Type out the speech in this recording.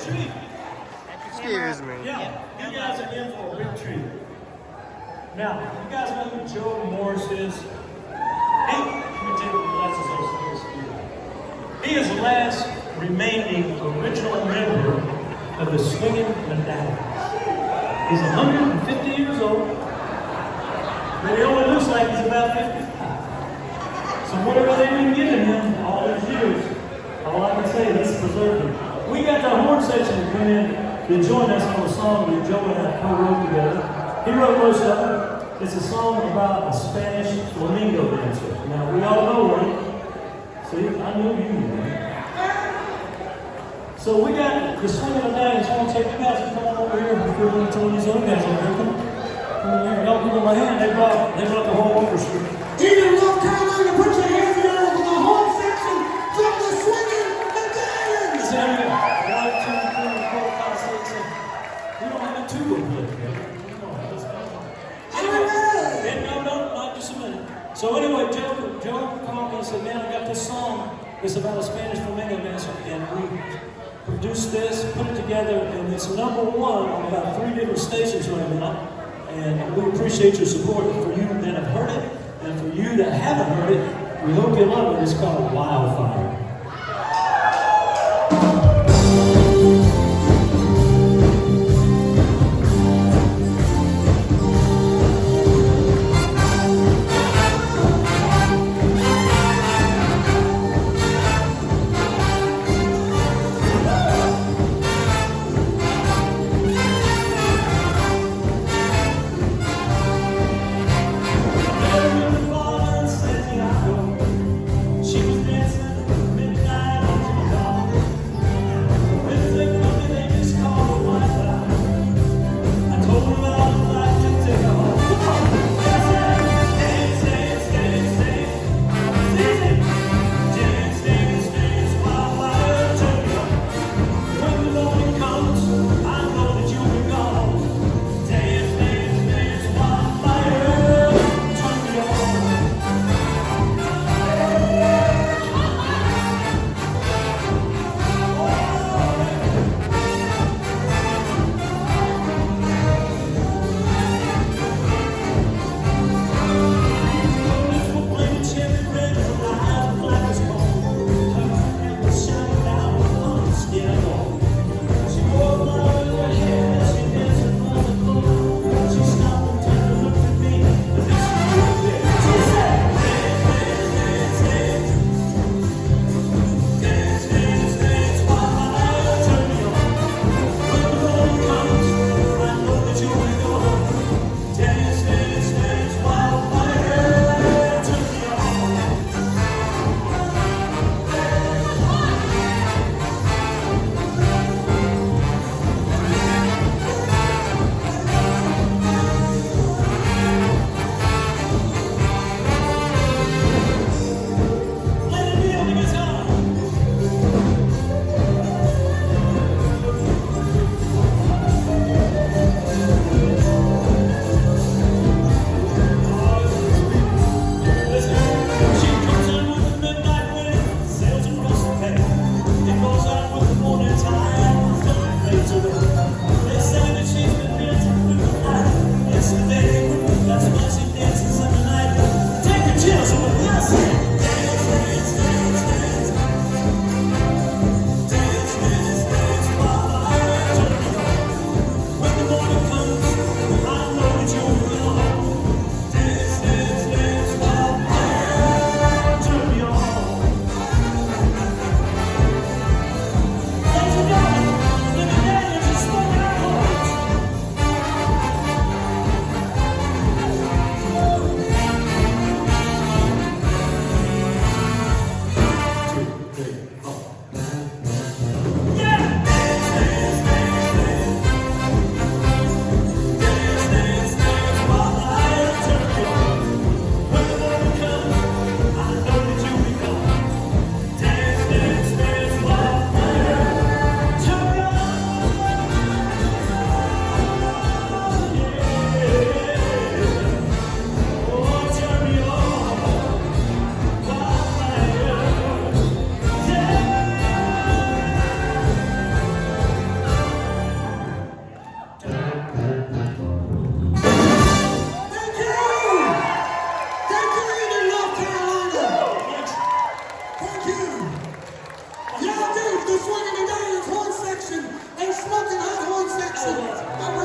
treat. Excuse me. Yeah, you guys are in for a big treat. Now, you guys know who Joe Morris is? Let me take the glasses off. He is the last remaining original member of the Swingin Medallions. He's 150 years old, but he only looks like he's about 55. So whatever they've been giving him all these years, all I can say is preserved him. We got the horn section to come in to join us on a song that Joe and I co-wrote together. He wrote most of it. It's a song about a Spanish flamingo dancer. Now, we all know one. See, I know you knew one. So we got the Swingin Medallions. I want to take you guys to come on over here before we tell these other guys over here. Come over here. Y'all give them my hand. They brought the whole orchestra. In North Carolina, put your hands together for the horn section from the Swingin Medallions! Is there 1, 2, 3, 4, 5, 6, 7. We don't have a two of them together. No, not just a minute. So anyway, Joe called me and said, man, I got this song. It's about a Spanish flamingo dancer. And we produced this, put it together, and it's #1 on about 3 different stations right now. And we appreciate your support. For you that have heard it, and for you that haven't heard it, we hope you love it. It's called Wildfire. She was dancing. section of